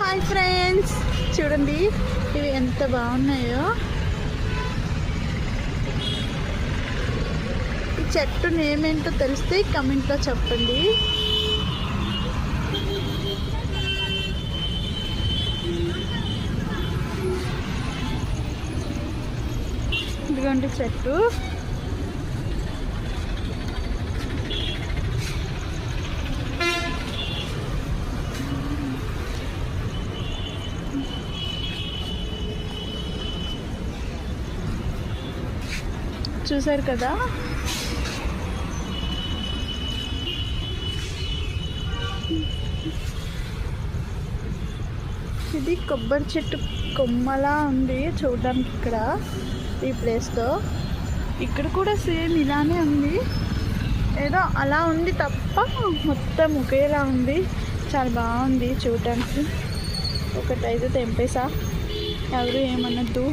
Hi friends, చూడండి ఇవి ఎంత బాగున్నాయో. ఈ చెట్టు నేమ్ ఏంటో తెలిస్తే కమెంట్లో చెప్పండి. ఇదిగోండి చెట్టు. చూసారు కదా, ఇది కొబ్బరి చెట్టు కొమ్మలా ఉంది చూడడానికి. ఇక్కడ ఈ ప్లేస్లో ఇక్కడ కూడా సేమ్ ఇలానే ఉంది, ఏదో అలా ఉంది తప్ప మొత్తం ఒకేలా ఉంది. చాలా బాగుంది చూడడానికి. ఒకటైతే తెంపేసా, ఎవరు ఏమనద్దు.